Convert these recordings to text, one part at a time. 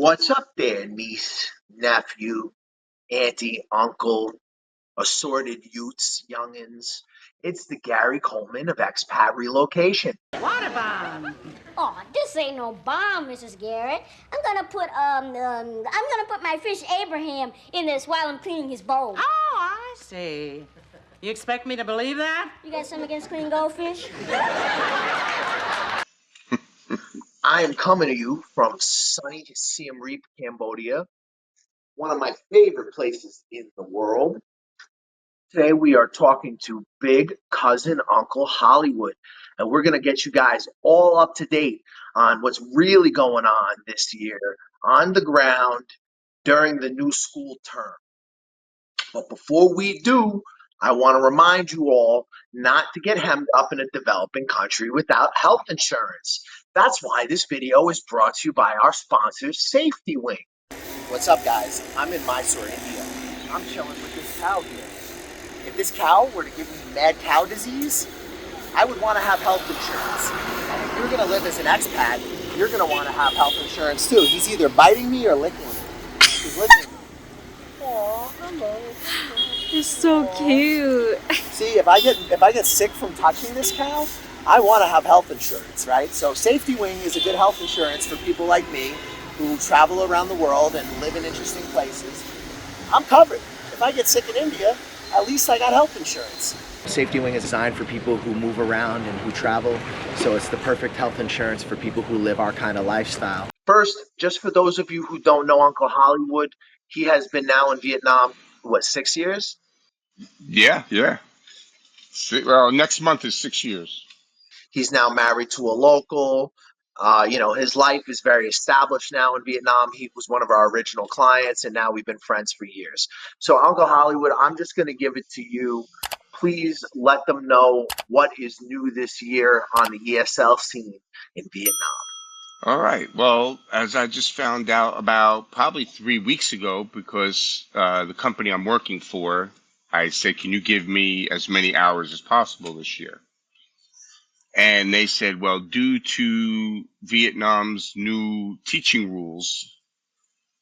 What's up there, niece, nephew, auntie, uncle, assorted youths, youngins? It's the Gary Coleman of Expat Relocation. What a bomb! Oh, this ain't no bomb, Mrs. Garrett. I'm gonna put my fish Abraham in this while I'm cleaning his bowl. Oh, I see. You expect me to believe that? You got something against cleaning goldfish? I am coming to you from sunny Siem Reap, Cambodia, one of my favorite places in the world. Today we are talking to big cousin Uncle Hollywood, and we're going to get you guys all up to date on what's really going on this year on the ground during the new school term. But before we do, I want to remind you all not to get hemmed up in a developing country without health insurance. That's why this video is brought to you by our sponsor, Safety Wing. What's up, guys? I'm in Mysore, India. I'm chilling with this cow here. If this cow were to give me mad cow disease, I would want to have health insurance. And if you're going to live as an expat, you're going to want to have health insurance too. He's either biting me or licking me. He's licking me. Aw, hello. It's so cute. See, if I get sick from touching this cow, I want to have health insurance, right? So Safety Wing is a good health insurance for people like me who travel around the world and live in interesting places. I'm covered. If I get sick in India, at least I got health insurance. Safety Wing is designed for people who move around and who travel, so it's the perfect health insurance for people who live our kind of lifestyle. First, just for those of you who don't know Uncle Hollywood, he has been now in Vietnam, what, 6 years? Yeah. Well, next month is 6 years. He's now married to a local. His life is very established now in Vietnam. He was one of our original clients, and now we've been friends for years. So, Uncle Hollywood, I'm just going to give it to you. Please let them know what is new this year on the ESL scene in Vietnam. All right. Well, as I just found out about probably 3 weeks ago, because the company I'm working for, I said, can you give me as many hours as possible this year? And they said, well, due to Vietnam's new teaching rules,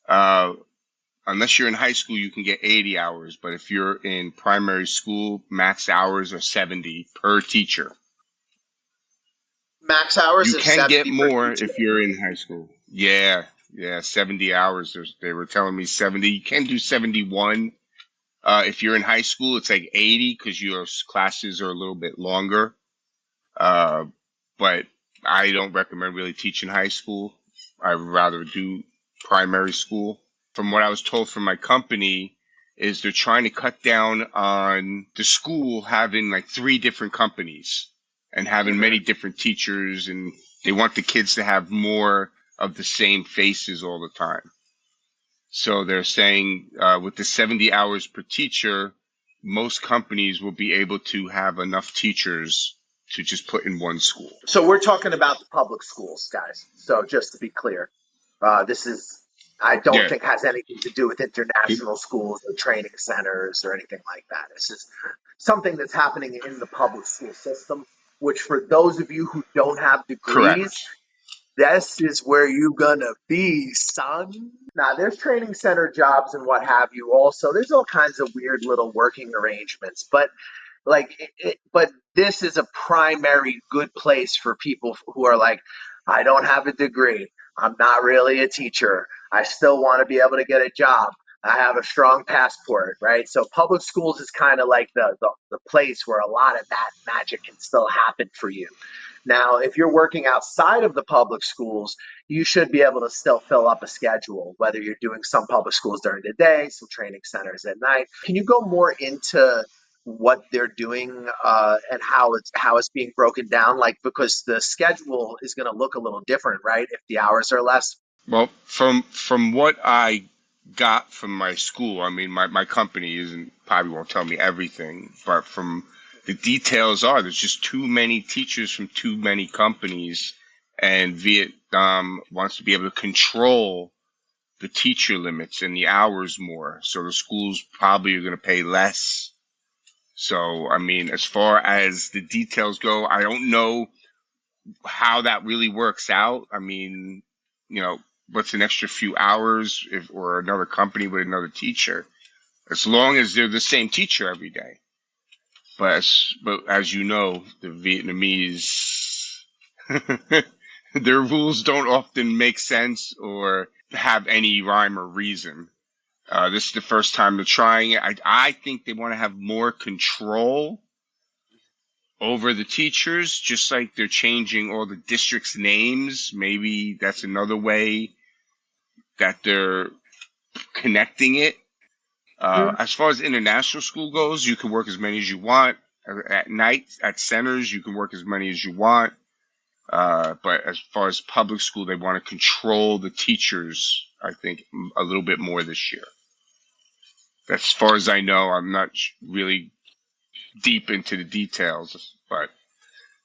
unless you're in high school, you can get 80 hours. But if you're in primary school, max hours are 70 per teacher. Max hours You is can 70 get per more teacher. if you're in high school. Yeah, 70 hours. They were telling me 70. You can do 71. If you're in high school, it's like 80 because your classes are a little bit longer. But I don't recommend really teaching high school. I'd rather do primary school. From what I was told from my company, is they're trying to cut down on the school having like 3 different companies and having many different teachers, and they want the kids to have more of the same faces all the time. So they're saying with the 70 hours per teacher, most companies will be able to have enough teachers to just put in one school. So we're talking about the public schools, guys. So just to be clear, I don't think has anything to do with international schools or training centers or anything like that. It's just something that's happening in the public school system, which for those of you who don't have degrees, Correct. this is where you're gonna be, son. Now, there's training center jobs and what have you also. There's all kinds of weird little working arrangements, but but this is a primary good place for people who are like, I don't have a degree. I'm not really a teacher. I still want to be able to get a job. I have a strong passport, right? So public schools is kind of like the place where a lot of that magic can still happen for you. Now, if you're working outside of the public schools, you should be able to still fill up a schedule, whether you're doing some public schools during the day, some training centers at night. Can you go more into what they're doing and how it's being broken down? Like, because the schedule is going to look a little different, right? If the hours are less. Well, from what I got from my school, I mean, my company probably won't tell me everything, but from the details are there's just too many teachers from too many companies, and Vietnam wants to be able to control the teacher limits and the hours more. So the schools probably are going to pay less. So, I mean, as far as the details go, I don't know how that really works out. I mean, what's an extra few hours if or another company with another teacher, as long as they're the same teacher every day. But as you know, the Vietnamese, their rules don't often make sense or have any rhyme or reason. This is the first time they're trying it. I think they want to have more control over the teachers, just like they're changing all the districts' names. Maybe that's another way that they're connecting it. As far as international school goes, you can work as many as you want. At night, at centers, you can work as many as you want. But as far as public school, they want to control the teachers, I think, a little bit more this year. As far as I know, I'm not really deep into the details, but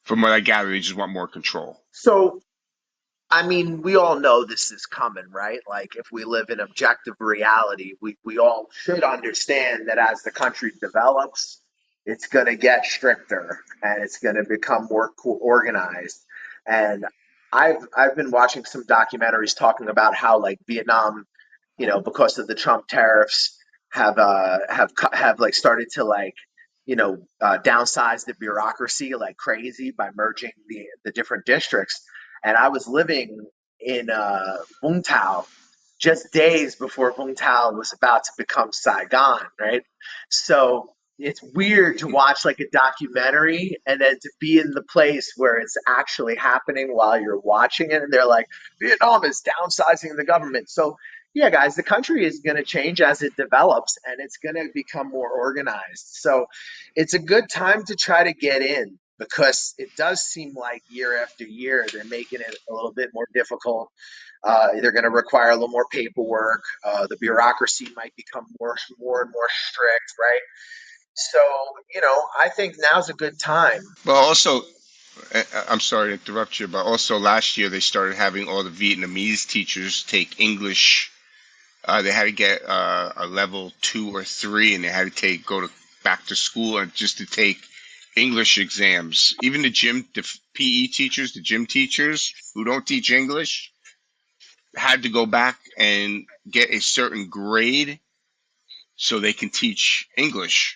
from what I gather, they just want more control. So, I mean, we all know this is coming, right? Like, if we live in objective reality, we all should understand that as the country develops, it's going to get stricter and it's going to become more organized. And I've been watching some documentaries talking about how like Vietnam, because of the Trump tariffs, have like started to like downsize the bureaucracy like crazy by merging the different districts. And I was living in Vung Tau just days before Vung Tau was about to become Saigon, right? So it's weird to watch like a documentary and then to be in the place where it's actually happening while you're watching it. And they're like, Vietnam is downsizing the government. So, yeah, guys, the country is going to change as it develops and it's going to become more organized. So it's a good time to try to get in because it does seem like year after year they're making it a little bit more difficult. They're going to require a little more paperwork. The bureaucracy might become more and more strict, right? So, I think now's a good time. But also, I'm sorry to interrupt you, but also last year they started having all the Vietnamese teachers take English. They had to get a level 2 or 3, and they had to go to back to school and just to take English exams. Even the PE teachers, the gym teachers who don't teach English, had to go back and get a certain grade so they can teach English.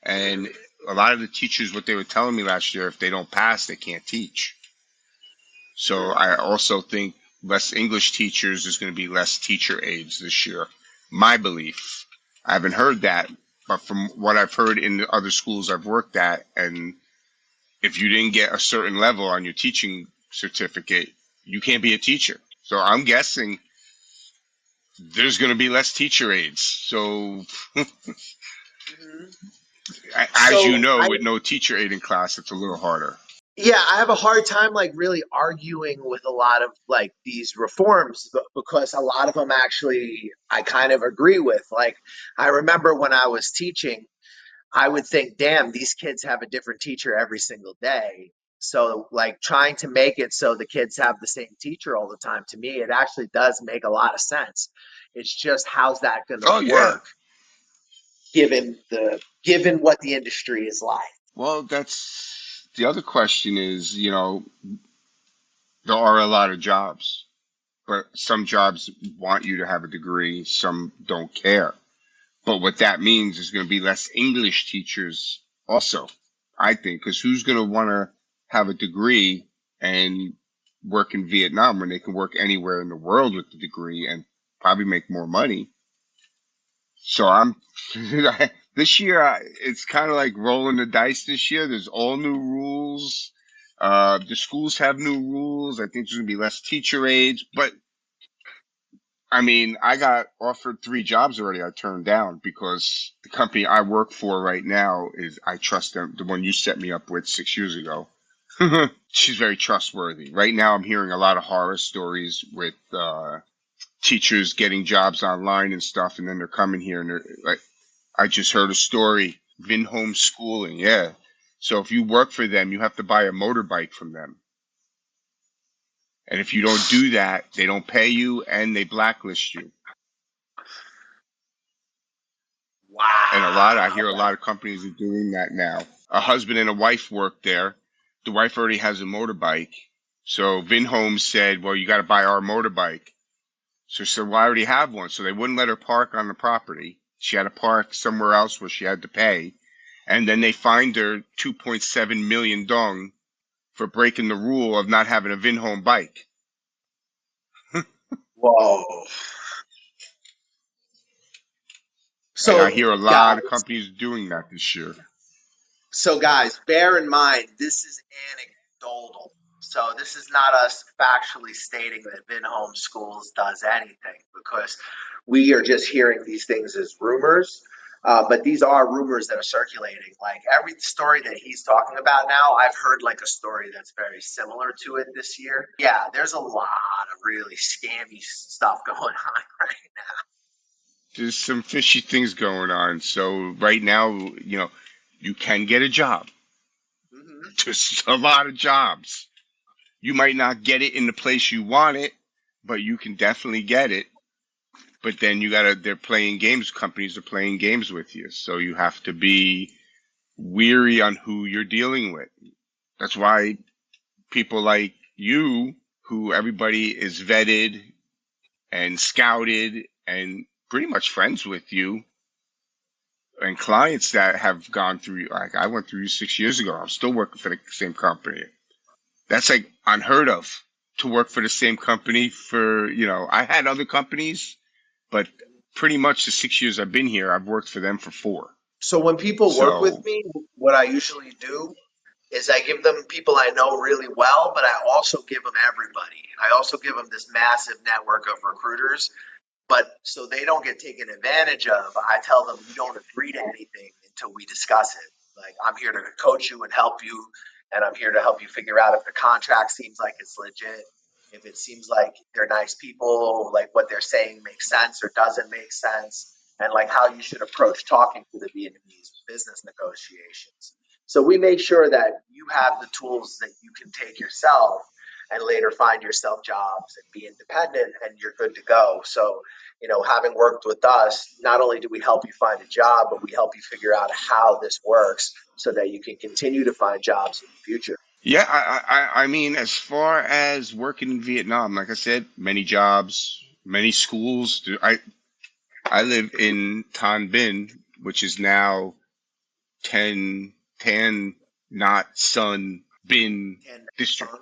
And a lot of the teachers, what they were telling me last year, if they don't pass, they can't teach. So I also think less English teachers, is going to be less teacher aides this year. My belief. I haven't heard that, but from what I've heard in the other schools I've worked at, and if you didn't get a certain level on your teaching certificate, you can't be a teacher. So I'm guessing there's going to be less teacher aides. So as you So know, I with no teacher aid in class, it's a little harder. Yeah, I have a hard time like really arguing with a lot of like these reforms because a lot of them actually I kind of agree with. Like I remember when I was teaching, I would think, damn, these kids have a different teacher every single day. So like trying to make it so the kids have the same teacher all the time, to me, it actually does make a lot of sense. It's just how's that going to Oh yeah. work given what the industry is like. Well, that's the other question is, there are a lot of jobs, but some jobs want you to have a degree, some don't care. But what that means is going to be less English teachers also, I think, because who's going to want to have a degree and work in Vietnam when they can work anywhere in the world with the degree and probably make more money? So I'm this year. It's kind of like rolling the dice. This year, there's all new rules. The schools have new rules. I think there's gonna be less teacher aides. But I mean, I got offered 3 jobs already. I turned down because the company I work for right now is I trust them. The one you set me up with 6 years ago. She's very trustworthy. Right now, I'm hearing a lot of horror stories with teachers getting jobs online and stuff, and then they're coming here and they're like, I just heard a story. Been homeschooling, yeah. So if you work for them, you have to buy a motorbike from them. And if you don't do that, they don't pay you and they blacklist you. And I hear a Wow. lot of companies are doing that now. A husband and a wife work there. The wife already has a motorbike. So Vinhome said, well, you got to buy our motorbike. So she said, well, I already have one. So they wouldn't let her park on the property. She had to park somewhere else where she had to pay. And then they fined her 2.7 million dong for breaking the rule of not having a Vinhome bike. Whoa. And I So, hear a lot of guys, companies doing that this year. bear in mind, this is anecdotal. So this is not us factually stating that Vinhome Schools does anything, because we are just hearing these things as rumors. But these are rumors that are circulating. Like every story that he's talking about now, I've heard like a story that's very similar to it this year. Yeah, there's a lot of really scammy stuff going on right There's some fishy things going on. So right now, you can get a job. now. There's a lot of jobs. You might not get it in the place you want it, but you can definitely get it. But then they're playing games. Companies are playing games with you. So you have to be weary on who you're dealing with. That's why people like you, who everybody is vetted and scouted and pretty much friends with you, and clients that have gone through, like I went through 6 years ago. I'm still working for the same company. That's like unheard of, to work for the same company for, I had other companies, but pretty much the 6 years I've been here, I've worked for them for 4. So when people work with So me, what I usually do is I give them people I know really well, but I also give them everybody. I also give them this massive network of recruiters. But so they don't get taken advantage of, I tell them you don't agree to anything until we discuss it. Like, I'm here to coach you and help you, and I'm here to help you figure out if the contract seems like it's legit, if it seems like they're nice people, like what they're saying makes sense or doesn't make sense, and like how you should approach talking to the Vietnamese business negotiations. So we make sure that you have the tools that you can take yourself and later find yourself jobs and be independent, and you're good to go. So, having worked with us, not only do we help you find a job, but we help you figure out how this works so that you can continue to find jobs in the future. yeah, I mean, as far as working in Vietnam, like I said, many jobs, many schools. I live in Tan Binh, which is now Tan Not Sun Bin And district.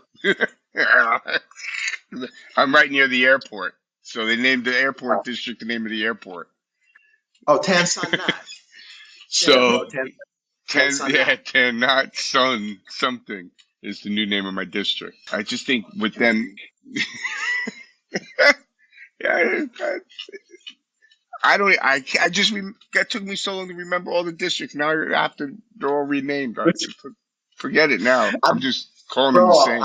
I'm right near the airport. So they named the airport district the name of the airport. oh, Tan Son Nhat. Yeah, So bro. Tan Son Nhat. Tan Not Sun something is the new name of my district. I just think with them, yeah, I don't. I just that took me so long to remember all the districts. Now after they're all renamed, forget it now. I'm I'm, just calling them the bro, same.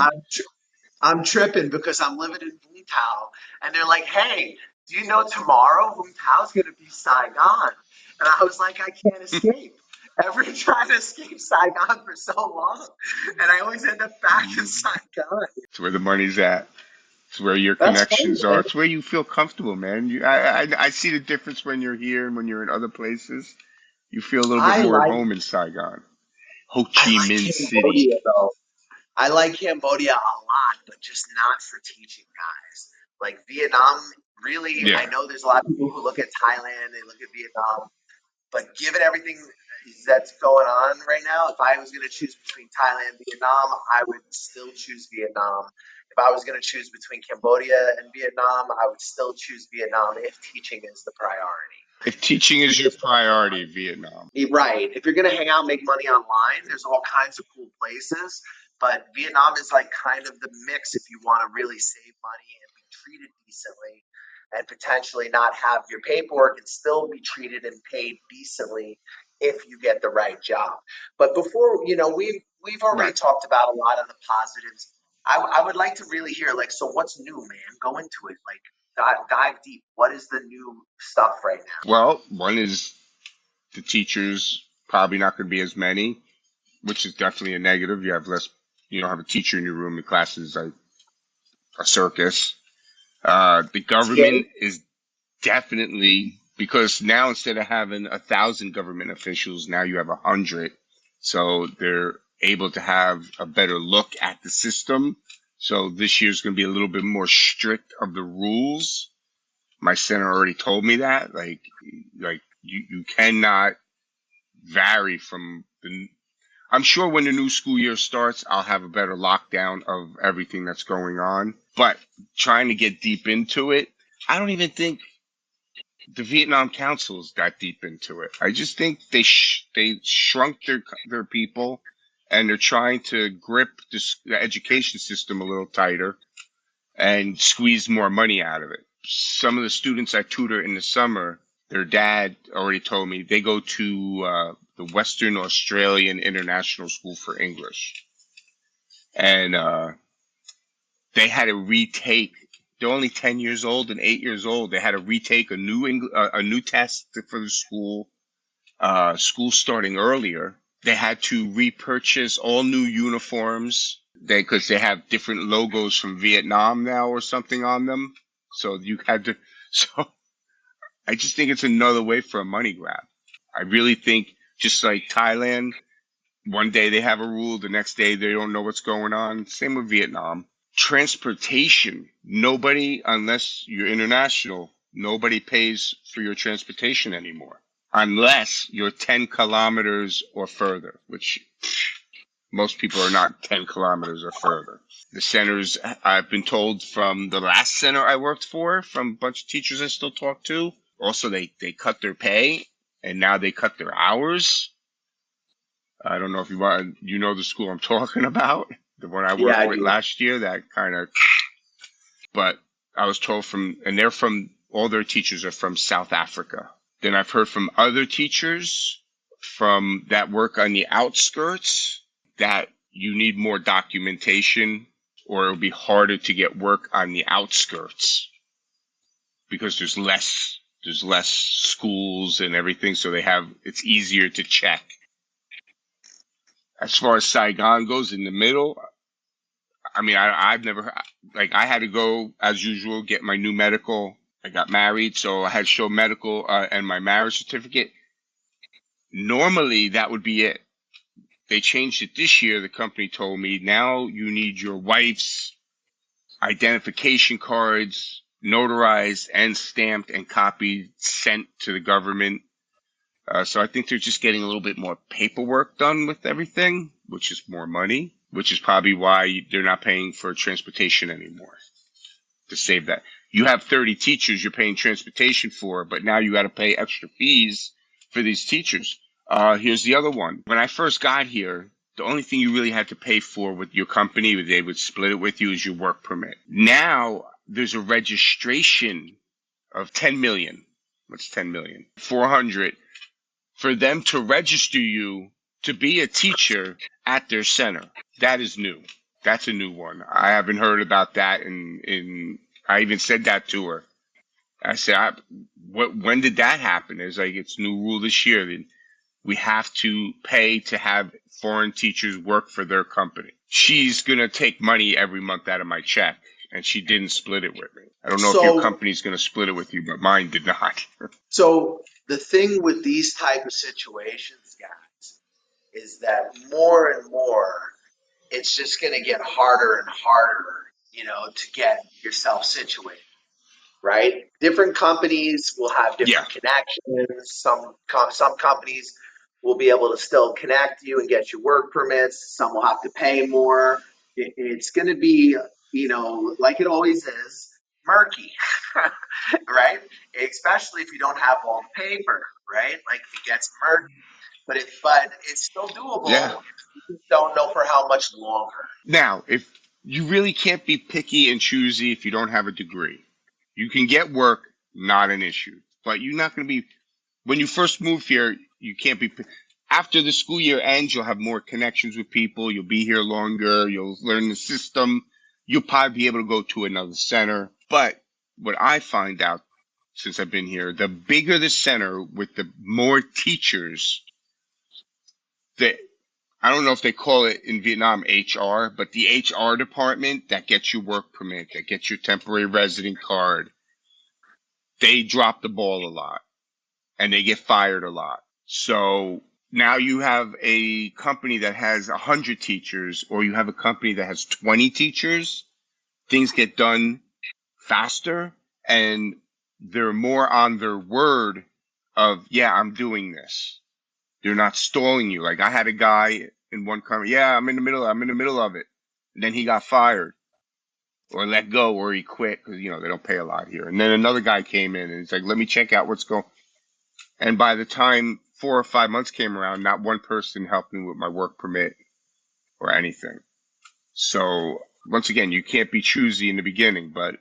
I'm tripping because I'm living in Vung Tau, and they're like, "Hey, do you know tomorrow Vung Tau's gonna be Saigon?" And I was like, "I can't escape." I've been trying to escape Saigon for so long, and I always end up back in Saigon. It's where the money's at. It's where your That's funny, connections are. man. It's where you feel comfortable, man. I see the difference when you're here and when you're in other places. You feel a little bit I more at like home in Saigon, Ho I Chi like Minh City. Cambodia though. I like Cambodia a lot, but just not for teaching guys. Like Vietnam, really, I Yeah. know there's a lot of people who look at Thailand, they look at Vietnam, but given everything that's going on right now, if I was going to choose between Thailand and Vietnam, I would still choose Vietnam. If I was going to choose between Cambodia and Vietnam, I would still choose Vietnam if teaching is the priority. If teaching is your priority, Vietnam. Right. If you're going to hang out and make money online, there's all kinds of cool places. But Vietnam is like kind of the mix if you want to really save money and be treated decently and potentially not have your paperwork and still be treated and paid decently if you get the right job. But before, we've already Right. talked about a lot of the positives. I would like to really hear, like, so what's new, man? Go into it. Like, dive deep. What is the new stuff right now? Well, one is the teachers probably not going to be as many, which is definitely a negative. You have less. You don't have a teacher in your room. The class is like a circus. The Scary? government is definitely, because now instead of having 1,000 government officials, now you have 100. So they're able to have a better look at the system. So this year's going to be a little bit more strict of the rules. My center already told me that. Like you cannot vary from the. I'm sure when the new school year starts, I'll have a better lockdown of everything that's going on. But trying to get deep into it, I don't even think the Vietnam Council is that deep into it. I just think they shrunk their people, and they're trying to grip the education system a little tighter and squeeze more money out of it. Some of the students I tutor in the summer, their dad already told me they go to the Western Australian International School for English, and they had to retake. They're only 10 years old and 8 years old. They had to retake a new test for the school. School starting earlier. They had to repurchase all new uniforms because they have different logos from Vietnam now or something on them. So you had to. So I just think it's another way for a money grab. I really think just like Thailand, one day they have a rule, the next day they don't know what's going on. Same with Vietnam. Transportation. Nobody, unless you're international, nobody pays for your transportation anymore. Unless you're 10 kilometers or further, which most people are not 10 kilometers or further. The centers, I've been told from the last center I worked for, from a bunch of teachers I still talk to, also they cut their pay and now they cut their hours. I don't know if you know the school I'm talking about, the one I Yeah, worked I with do. last year, that kind of, but I was told and they're from, all their teachers are from South Africa. Then I've heard from other teachers from that work on the outskirts that you need more documentation or it'll be harder to get work on the outskirts because there's less schools and everything, so it's easier to check. As far as Saigon goes in the middle, I mean, I've never, like, I had to go as usual, get my new medical. I got married, so I had to show medical and my marriage certificate. Normally, that would be it. They changed it this year. The company told me now you need your wife's identification cards notarized and stamped and copied, sent to the government. So I think they're just getting a little bit more paperwork done with everything, which is more money, which is probably why they're not paying for transportation anymore to save that. You have 30 teachers you're paying transportation for, but now you got to pay extra fees for these teachers. Here's the other one. When I first got here, the only thing you really had to pay for with your company, they would split it with you, is your work permit. Now there's a registration of 10 million. What's 10 million? 400 for them to register you to be a teacher at their center. That is new. That's a new one. I haven't heard about that. I even said that to her. I said, when did that happen? It's like, it's new rule this year. We have to pay to have foreign teachers work for their company. She's going to take money every month out of my check, and she didn't split it with me. I don't know if your So, company's going to split it with you, but mine did not. so the thing with these type of situations, guys, is that more and more, it's just going to get harder and harder, to get yourself situated, right? Different companies will have Yeah. different connections. Some companies will be able to still connect you and get you work permits. Some will have to pay more. It's going to be, like it always is, murky, right? Especially if you don't have all the paper, right? Like it gets murky, but it's still Yeah. doable. You just don't know for how much longer. Now, if you really can't be picky and choosy if you don't have a degree, you can get work, not an issue. But you're not going to be, when you first move here, you can't be, after the school year ends, you'll have more connections with people. You'll be here longer. You'll learn the system. You'll probably be able to go to another center. But what I find out since I've been here, the bigger the center with the more teachers, the I don't know if they call it in Vietnam HR, but the HR department that gets your work permit, that gets your temporary resident card, they drop the ball a lot and they get fired a lot. So now you have a company that has 100 teachers or you have a company that has 20 teachers, things get done faster. And they're more on their word of, yeah, I'm doing this. They're not stalling you. Like I had a guy in one company, yeah, I'm in the middle of it. And then he got fired or let go or he quit because, they don't pay a lot here. And then another guy came in and he's like, let me check out what's going. And by the time 4 or 5 months came around, not one person helped me with my work permit or anything. So once again, you can't be choosy in the beginning, but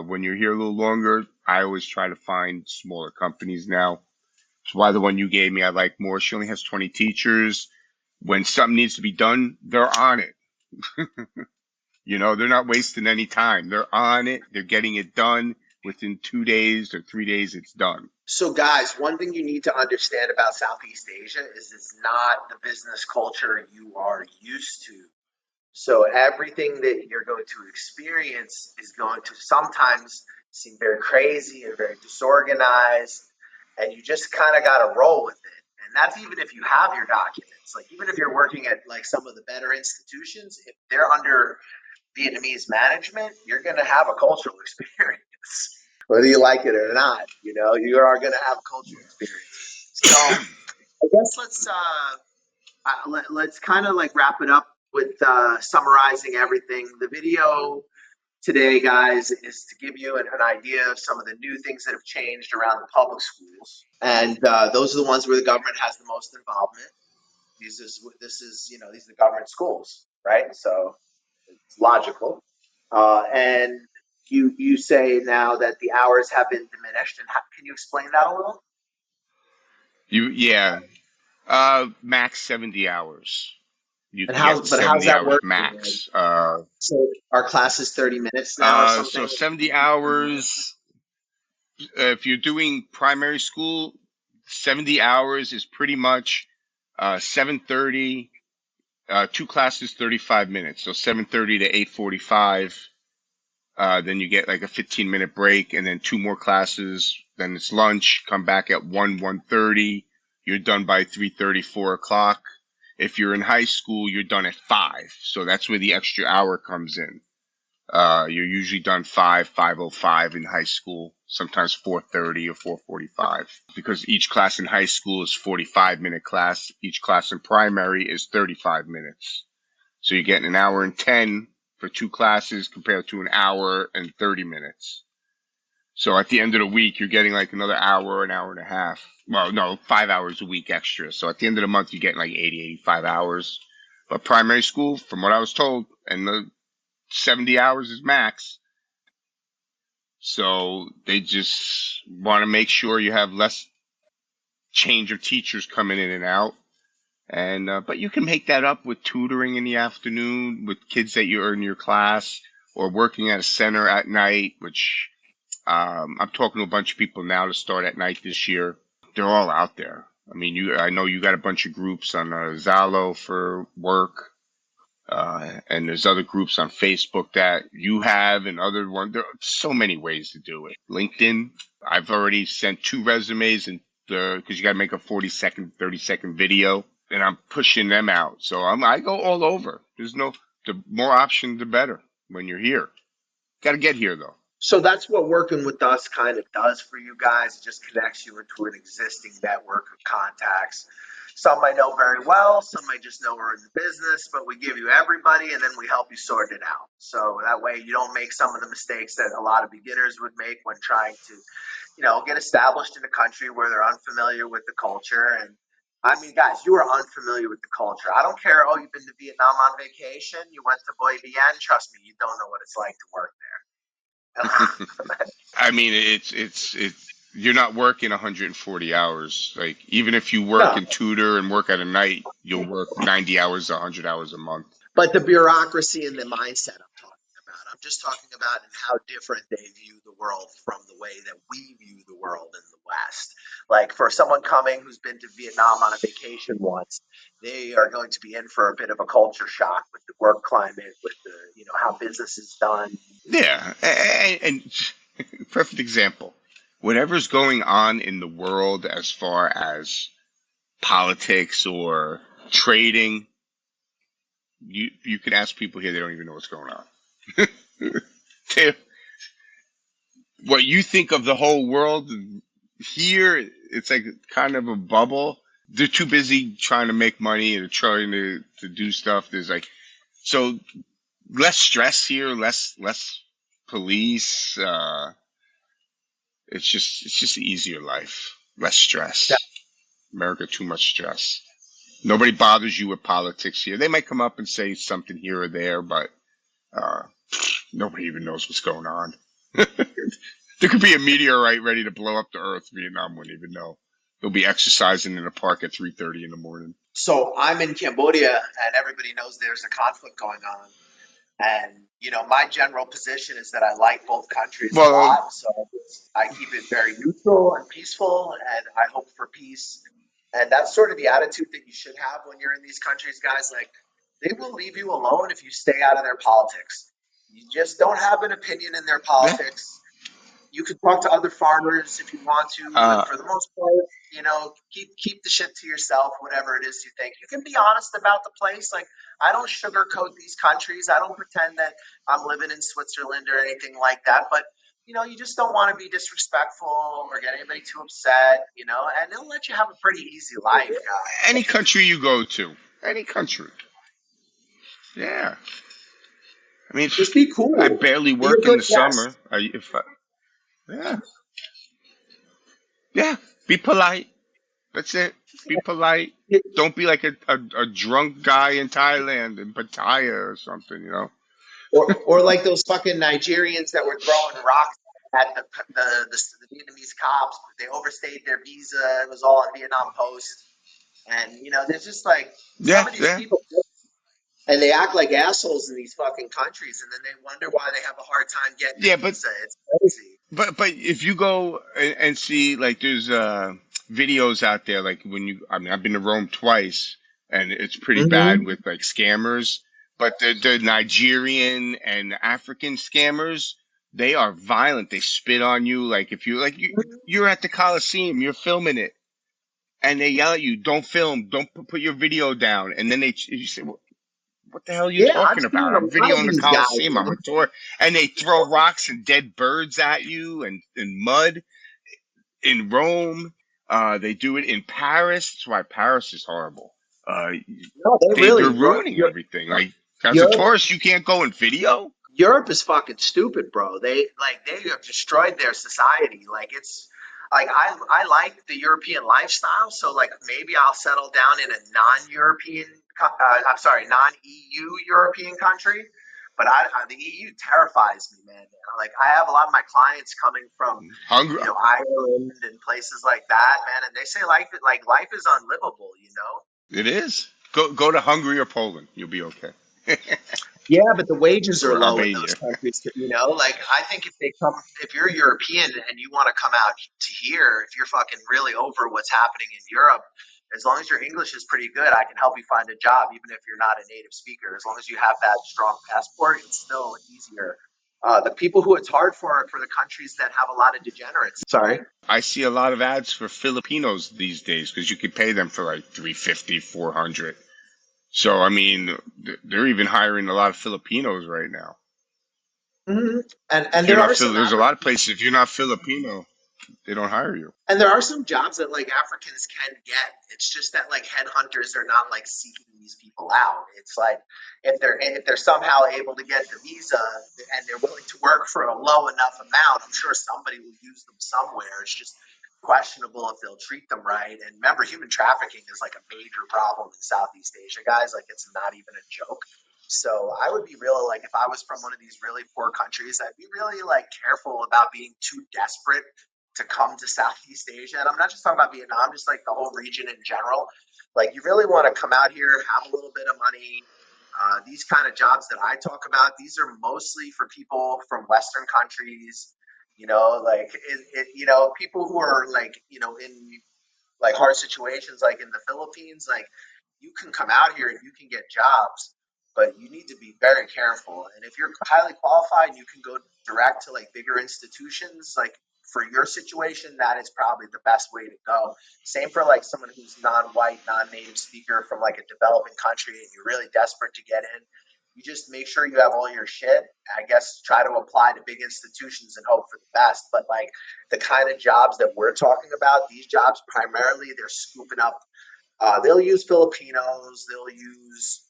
when you're here a little longer, I always try to find smaller companies now. That's why the one you gave me, I like more. She only has 20 teachers. When something needs to be done, they're on it. They're not wasting any time. They're on it. They're getting it done within 2 days or 3 days. It's done. So, guys, one thing you need to understand about Southeast Asia is it's not the business culture you are used to. So, everything that you're going to experience is going to sometimes seem very crazy and very disorganized, and you just kind of got to roll with it. And that's even if you have your documents. Like, even if you're working at like some of the better institutions, if they're under Vietnamese management, you're going to have a cultural experience. Whether you like it or not, you are going to have a cultural experience. So I guess let's kind of like wrap it up with summarizing everything. The video today, guys, is to give you an idea of some of the new things that have changed around the public schools, and those are the ones where the government has the most involvement. These are the government schools, right? So it's logical. And you say now that the hours have been diminished, and can you explain that a little? Yeah, max 70 hours. You And can get how's 70 that hours working? max. So our class is 30 minutes now or So something? 70 hours, if you're doing primary school, 70 hours is pretty much 7:30, two classes, 35 minutes. So 7:30 to 8:45. Then you get like a 15-minute break and then two more classes. Then it's lunch, come back at 1:30. You're done by 3:30, 4 o'clock. If you're in high school, you're done at 5. So that's where the extra hour comes in. You're usually done 5:05 in high school, sometimes 4:30 or 4:45, because each class in high school is 45-minute class. Each class in primary is 35 minutes. So you're getting an hour and 10 for two classes compared to an hour and 30 minutes. So at the end of the week, you're getting like another hour, an hour and a half. Well, no, 5 hours a week extra. So at the end of the month, you're getting like 80, 85 hours. But primary school, from what I was told, and the 70 hours is max. So they just want to make sure you have less change of teachers coming in and out. And but you can make that up with tutoring in the afternoon with kids that you're in your class or working at a center at night, which I'm talking to a bunch of people now to start at night this year. They're all out there. I mean, I know you got a bunch of groups on Zalo for work. And there's other groups on Facebook that you have and other ones. There are so many ways to do it. LinkedIn, I've already sent 2 resumes and because you got to make a 40-second, 30-second video and I'm pushing them out. So I go all over. The more options, the better when you're here. Got to get here though. So that's what working with us kind of does for you guys. It just connects you into an existing network of contacts. Some I know very well, some I just know are in the business, but we give you everybody and then we help you sort it out. So that way you don't make some of the mistakes that a lot of beginners would make when trying to, get established in a country where they're unfamiliar with the culture. And I mean, guys, you are unfamiliar with the culture. I don't care. Oh, you've been to Vietnam on vacation. You went to Boy Bien. Trust me, you don't know what it's like to work there. I mean, it's you're not working 140 hours. Like even if you work No, in tutor and work at a night, you'll work 90 hours, 100 hours a month. but the bureaucracy and the mindset I'm talking about. I'm just talking about how different they view the world from the way that we view the world in the West. Like for someone coming who's been to Vietnam on a vacation once, they are going to be in for a bit of a culture shock with the work climate, with the, how business is done. Yeah, and perfect example. Whatever's going on in the world as far as politics or trading, you can ask people here, they don't even know what's going on. they, what you think of the whole world here, it's like kind of a bubble. They're too busy trying to make money and trying to do stuff. There's like so less stress here, less police. It's just an easier life, less stress. America, too much stress. Nobody bothers you with politics here. They might come up and say something here or there, but uh, nobody even knows what's going on. There could be a meteorite ready to blow up the Earth. Vietnam wouldn't even know. They'll be exercising in a park at 3:30 in the morning. So I'm in Cambodia, and everybody knows there's a conflict going on. And my general position is that I like both countries a Well, lot, so I keep it very neutral and peaceful, and I hope for peace. And that's sort of the attitude that you should have when you're in these countries, guys. Like, they will leave you alone if you stay out of their politics. You just don't have an opinion in their yeah. politics. You can talk to other farmers if you want to, but Uh, for the most part, keep the shit to yourself. Whatever it is you think, you can be honest about the place. Like, I don't sugarcoat these countries. I don't pretend that I'm living in Switzerland or anything like that. But you just don't want to be disrespectful or get anybody too upset. And they'll let you have a pretty easy life, any guys. country you go to, any country. Yeah. I mean, Just be I cool. barely Be a work in good the summer. guest. Yeah, yeah. Be polite. That's it. Be polite. Don't be like a drunk guy in Thailand in Pattaya or something. Or like those fucking Nigerians that were throwing rocks at the Vietnamese cops. They overstayed their visa. It was all on Vietnam Post. And there's just like some Yeah, of these yeah. people, and they act like assholes in these fucking countries, and then they wonder why they have a hard time getting a Yeah, visa. It's crazy. but if you go and see like there's videos out there like when you I mean I've been to Rome twice and it's pretty bad Hmm. with like scammers, but the Nigerian and African scammers, they are violent. They spit on you like if you like you're at the Coliseum, you're filming it and they yell at you, "Don't film, don't put your video down." And then you say, what the hell are you Yeah, I've talking seen about? a I'm lot of videoing the these guys. Coliseum. I'm a tour. And they throw rocks and dead birds at you and mud in Rome. They do it in Paris. That's why Paris is horrible. Uh, No, they they're really. ruining everything. Like, as a Europe tourist, you can't go and video? Europe is fucking stupid, bro. They have destroyed their society. Like, it's like I like the European lifestyle, so like maybe I'll settle down in a non-European, I'm sorry, non-EU European country. But the EU terrifies me, man. Like, I have a lot of my clients coming from, Hungry. Ireland and places like that, man, and they say life is unlivable, you know. It is. Go to Hungary or Poland. You'll be okay. Yeah, but the wages are Or low in those Albania. countries, Like, I think if you're European and you want to come out to here, if you're fucking really over what's happening in Europe, as long as your English is pretty good, I can help you find a job, even if you're not a native speaker. As long as you have that strong passport, it's still easier. The people who it's hard for are for the countries that have a lot of degenerates. Sorry. I see a lot of ads for Filipinos these days because you could pay them for like 350, 400. So I mean, they're even hiring a lot of Filipinos right now. Hmm. And If and you're there not are some There's a lot of places. If you're not Filipino, they don't hire you. And there are some jobs that like Africans can get. It's just that like headhunters are not like seeking these people out. It's like if they're somehow able to get the visa and they're willing to work for a low enough amount, I'm sure somebody will use them somewhere. It's just questionable if they'll treat them right. And remember, human trafficking is like a major problem in Southeast Asia, guys. Like, it's not even a joke. So I would be really like, if I was from one of these really poor countries, I'd be really like careful about being too desperate to come to Southeast Asia. And I'm not just talking about Vietnam, just like the whole region in general. Like, you really want to come out here, have a little bit of money. These kind of jobs that I talk about, these are mostly for people from Western countries. People who are like, in like hard situations like in the Philippines, like, you can come out here and you can get jobs, but you need to be very careful. And if you're highly qualified, you can go direct to like bigger institutions. Like, for your situation, that is probably the best way to go. Same for like someone who's non-white, non-native speaker from like a developing country, and you're really desperate to get in. You just make sure you have all your shit. I guess try to apply to big institutions and hope for the best. But like the kind of jobs that we're talking about, these jobs primarily they're scooping up. They'll use Filipinos, they'll use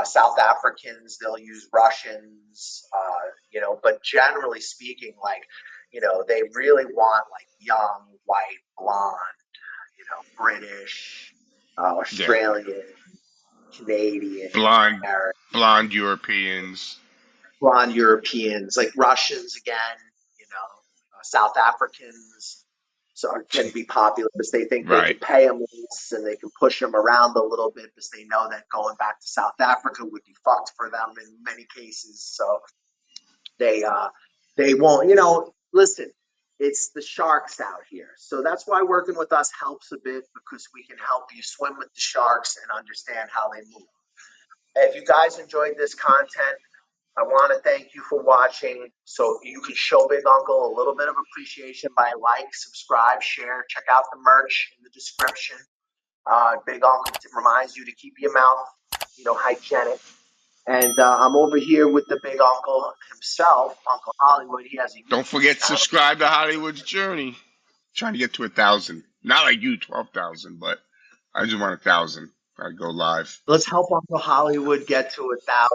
South Africans, they'll use Russians, but generally speaking, like, they really want like young, white, blonde, British, Yeah. Australian, Canadian, Blonde, American, blonde Europeans. blonde Europeans, like Russians again, South Africans. So tend to be popular because they think they Right. can pay them less and they can push them around a little bit because they know that going back to South Africa would be fucked for them in many cases. So they won't. Listen, it's the sharks out here. So that's why working with us helps a bit because we can help you swim with the sharks and understand how they move. If you guys enjoyed this content, I want to thank you for watching. So you can show Big Uncle a little bit of appreciation by like, subscribe, share, check out the merch in the description. Big Uncle reminds you to keep your mouth, hygienic. And I'm over here with the Big Uncle himself, Uncle Hollywood. He has a Don't YouTube forget to channel. subscribe to Hollywood's Journey. Trying to get to 1,000. Not like you, 12,000, but I just want 1,000. I go live. Let's help Uncle Hollywood get to 1,000.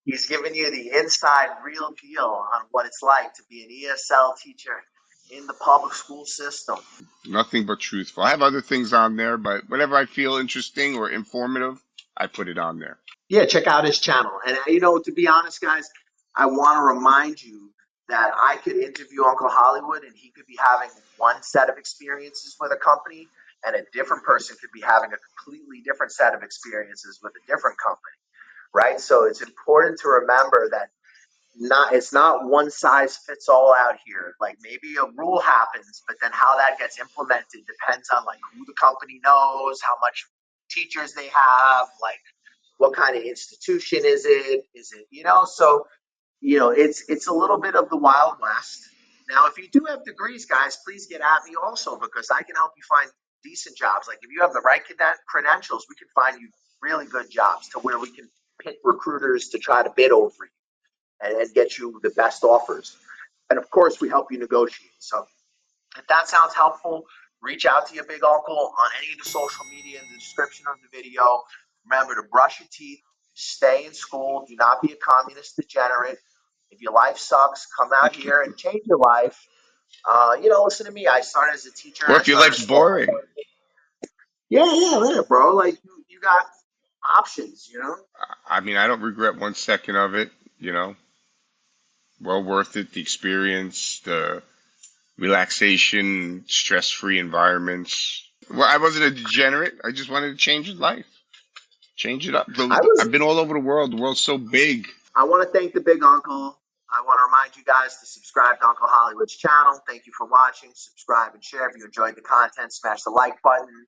He's giving you the inside real deal on what it's like to be an ESL teacher in the public school system. Nothing but truthful. I have other things on there, but whatever I feel interesting or informative, I put it on there. Yeah, check out his channel. And to be honest, guys, I want to remind you that I could interview Uncle Hollywood and he could be having one set of experiences with a company and a different person could be having a completely different set of experiences with a different company, right? So it's important to remember that it's not one size fits all out here. Like maybe a rule happens, but then how that gets implemented depends on like who the company knows, how much teachers they have, like what kind of institution is it? So it's a little bit of the Wild West. Now, if you do have degrees, guys, please get at me also because I can help you find decent jobs. Like if you have the right credentials, we can find you really good jobs to where we can pit recruiters to try to bid over you and get you the best offers. And of course, we help you negotiate. So if that sounds helpful, reach out to your big uncle on any of the social media in the description of the video. Remember to brush your teeth, stay in school, do not be a communist degenerate. If your life sucks, come out here and change your life. Listen to me. I started as a teacher. Or I if your started life's a small boring, company. Yeah, bro. Like you got options, I mean, I don't regret 1 second of it, Well worth it, the experience, the relaxation, stress-free environments. Well, I wasn't a degenerate. I just wanted to change his life. Change it up. I've been all over the world. The world's so big. I want to thank the big uncle. I want to remind you guys to subscribe to Uncle Hollywood's channel. Thank you for watching. Subscribe and share. If you enjoyed the content, smash the like button.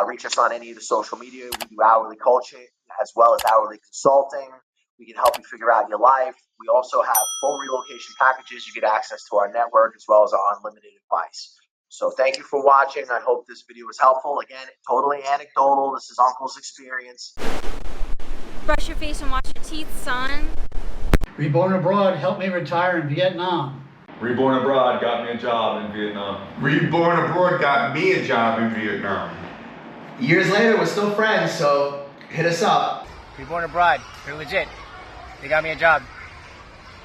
Reach us on any of the social media. We do hourly coaching as well as hourly consulting. We can help you figure out your life. We also have full relocation packages. You get access to our network as well as our unlimited advice. So thank you for watching. I hope this video was helpful. Again, totally anecdotal. This is Uncle's experience. Brush your face and wash your teeth, son. Reborn abroad helped me retire in Vietnam. Reborn abroad got me a job in Vietnam. Reborn abroad got me a job in Vietnam. Years later, we're still friends, so hit us up. Reborn abroad, they're legit. They got me a job.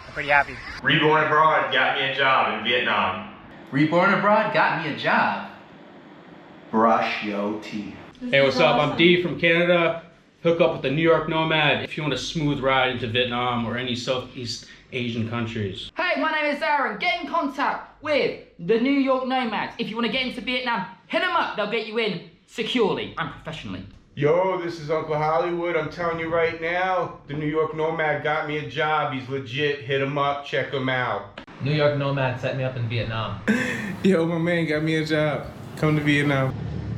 I'm pretty happy. Reborn abroad got me a job in Vietnam. Reborn abroad got me a job. Brush your teeth. Hey, what's up? I'm D from Canada. Hook up with the New York Nomad if you want a smooth ride into Vietnam or any Southeast Asian countries. Hey, my name is Aaron. Get in contact with the New York Nomads. If you want to get into Vietnam, hit them up. They'll get you in securely and professionally. Yo, this is Uncle Hollywood. I'm telling you right now, the New York Nomad got me a job. He's legit. Hit him up. Check him out. New York Nomad set me up in Vietnam. Yo, my man got me a job. Come to Vietnam.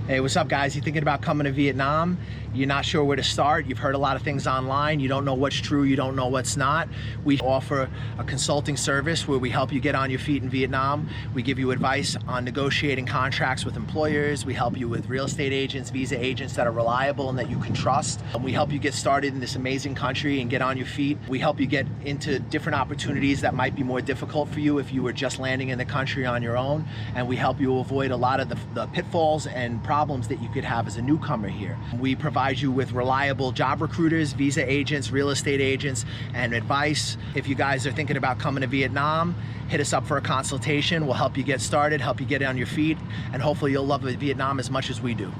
Hey, what's up, guys? You thinking about coming to Vietnam? you're not sure where to start, you've heard a lot of things online, you don't know what's true, you don't know what's not, we offer a consulting service where we help you get on your feet in Vietnam. We give you advice on negotiating contracts with employers. We help you with real estate agents, visa agents that are reliable and that you can trust. We help you get started in this amazing country and get on your feet. We help you get into different opportunities that might be more difficult for you if you were just landing in the country on your own. And we help you avoid a lot of the pitfalls and problems that you could have as a newcomer here. We provide you with reliable job recruiters, visa agents, real estate agents, and advice. If you guys are thinking about coming to Vietnam, hit us up for a consultation. We'll help you get started, help you get on your feet, and hopefully you'll love Vietnam as much as we do.